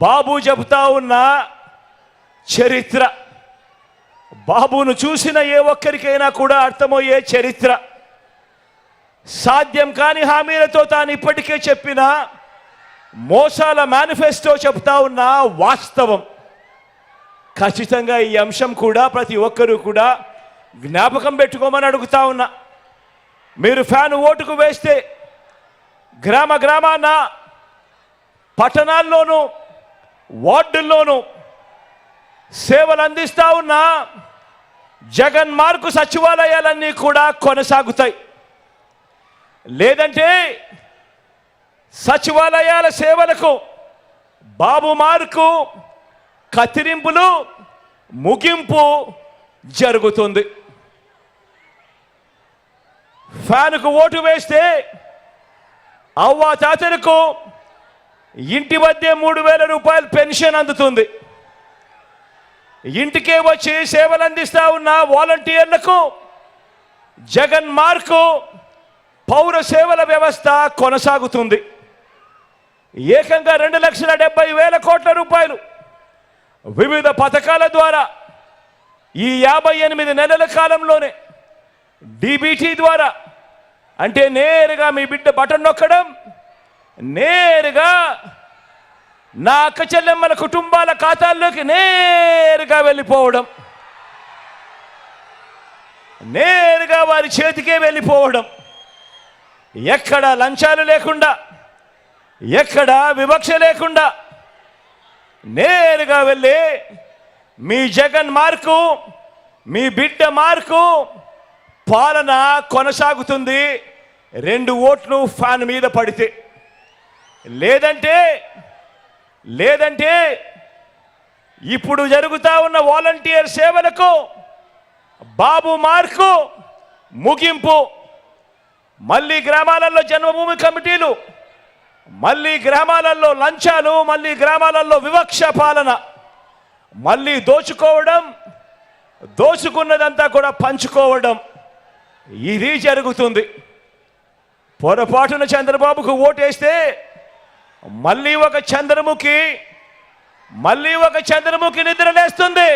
బాబు చెబుతా ఉన్న చరిత్ర, బాబును చూసిన ఏ ఒక్కరికైనా కూడా అర్థమయ్యే చరిత్ర. సాధ్యం కాని హామీలతో తాను ఇప్పటికే చెప్పిన మోసాల మేనిఫెస్టో చెప్తా ఉన్న వాస్తవం. ఖచ్చితంగా ఈ అంశం కూడా ప్రతి ఒక్కరూ కూడా జ్ఞాపకం పెట్టుకోమని అడుగుతా ఉన్నా. మీరు ఫ్యాన్ ఓటుకు వేస్తే గ్రామ గ్రామాన, పట్టణాల్లోనూ, వార్డుల్లోనూ సేవలు అందిస్తా ఉన్న జగన్ మార్కు సచివాలయాలన్నీ కూడా కొనసాగుతాయి. లేదంటే సచివాలయాల సేవలకు బాబు మార్కు కత్తిరింపులు, ముగింపు జరుగుతుంది. ఫ్యాన్కు ఓటు వేస్తే అవ్వ తాతలకు ఇంటి మధ్య 3,000 రూపాయలు పెన్షన్ అందుతుంది. ఇంటికే వచ్చి సేవలు అందిస్తా ఉన్న వాలంటీర్లకు జగన్ మార్కు పౌర సేవల వ్యవస్థ కొనసాగుతుంది. ఏకంగా 2,70,000 కోట్ల రూపాయలు వివిధ పథకాల ద్వారా ఈ 58 నెలల కాలంలోనే డీబీటీ ద్వారా, అంటే నేరుగా మీ బిడ్డ బటన్ నొక్కడం, నేరుగా నా అక్క చెల్లెమ్మల కుటుంబాల ఖాతాల్లోకి నేరుగా వెళ్ళిపోవడం, నేరుగా వారి చేతికే వెళ్ళిపోవడం, ఎక్కడ లంచాలు లేకుండా, ఎక్కడ వివక్ష లేకుండా నేరుగా వెళ్ళి మీ జగన్ మార్కు, మీ బిడ్డ మార్కు పాలన కొనసాగుతుంది. 2 ఓట్లు ఫ్యాన్ మీద పడితే. లేదంటే ఇప్పుడు జరుగుతా ఉన్న వాలంటీర్ సేవలకు బాబు మార్కు ముగింపు. మళ్ళీ గ్రామాలలో జన్మభూమి కమిటీలు, మళ్ళీ గ్రామాలలో లంచాలు, మళ్ళీ గ్రామాలలో వివక్ష పాలన, మళ్ళీ దోచుకోవడం, దోచుకున్నదంతా కూడా పంచుకోవడం, ఇది జరుగుతుంది. పొరపాటున చంద్రబాబుకు ఓటేస్తే మళ్ళీ ఒక చంద్రముఖి నిద్రలేస్తుంది.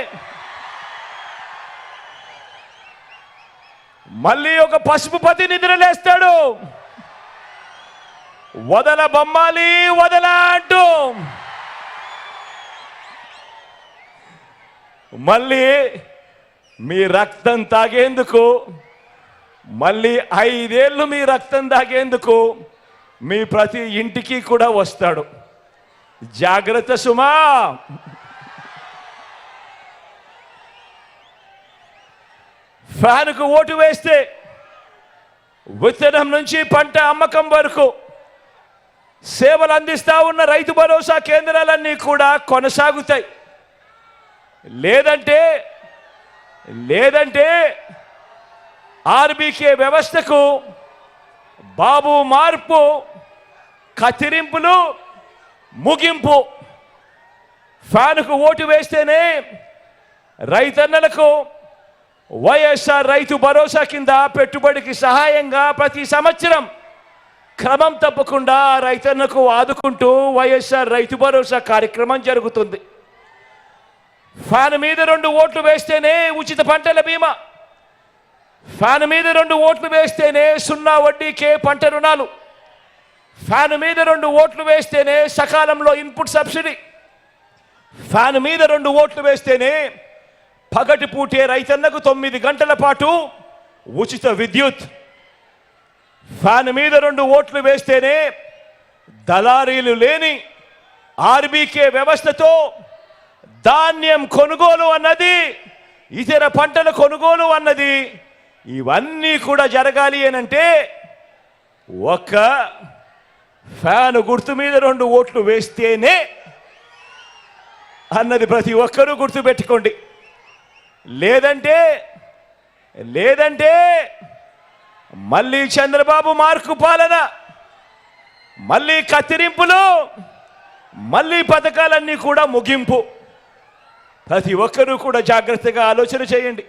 మళ్ళీ ఒక పసుపుపతి నిద్రలేస్తాడు. వదల బొమ్మాలి వదల అంటూ మళ్ళీ మీ రక్తం తాగేందుకు, మళ్ళీ 5 ఏళ్ళు మీ రక్తం తాగేందుకు మీ ప్రతి ఇంటికి కూడా వస్తాడు. జాగ్రత్త సుమా. ఫ్యాన్కు ఓటు వేస్తే విత్తనం నుంచి పంట అమ్మకం వరకు సేవలు అందిస్తా ఉన్న రైతు భరోసా కేంద్రాలన్నీ కూడా కొనసాగుతాయి. లేదంటే ఆర్బీకే వ్యవస్థకు బాబు మార్పు, కత్తిరింపులు, ముగింపు. ఫ్యాన్కు ఓటు వేస్తేనే రైతన్నలకు వైఎస్ఆర్ రైతు భరోసా కింద పెట్టుబడికి సహాయంగా ప్రతి సంవత్సరం క్రమం తప్పకుండా రైతన్నకు ఆదుకుంటూ వైఎస్ఆర్ రైతు భరోసా కార్యక్రమం జరుగుతుంది. ఫ్యాన్ మీద 2 ఓట్లు వేస్తేనే ఉచిత పంటల బీమా, ఫ్యాన్ మీద 2 ఓట్లు వేస్తేనే 0 వడ్డీకే పంట రుణాలు, ఫ్యాన్ మీద 2 ఓట్లు వేస్తేనే సకాలంలో ఇన్పుట్ సబ్సిడీ, ఫ్యాన్ మీద 2 ఓట్లు వేస్తేనే పగటిపూటే రైతన్నకు 9 గంటల పాటు ఉచిత విద్యుత్, ఫ్యాన్ మీద 2 ఓట్లు వేస్తేనే దళారీలు లేని ఆర్బీకే వ్యవస్థతో ధాన్యం కొనుగోలు అన్నది, ఇతర పంటల కొనుగోలు అన్నది, ఇవన్నీ కూడా జరగాలి అనంటే ఒక ఫ్యాన్ గుర్తు మీద 2 ఓట్లు వేస్తేనే అన్నది ప్రతి ఒక్కరూ గుర్తుపెట్టుకోండి. లేదంటే మళ్ళీ చంద్రబాబు మార్కు పాలన, మళ్ళీ కత్తిరింపులు, మళ్ళీ పథకాలన్నీ కూడా ముగింపు. ప్రతి ఒక్కరూ కూడా జాగ్రత్తగా ఆలోచన చేయండి.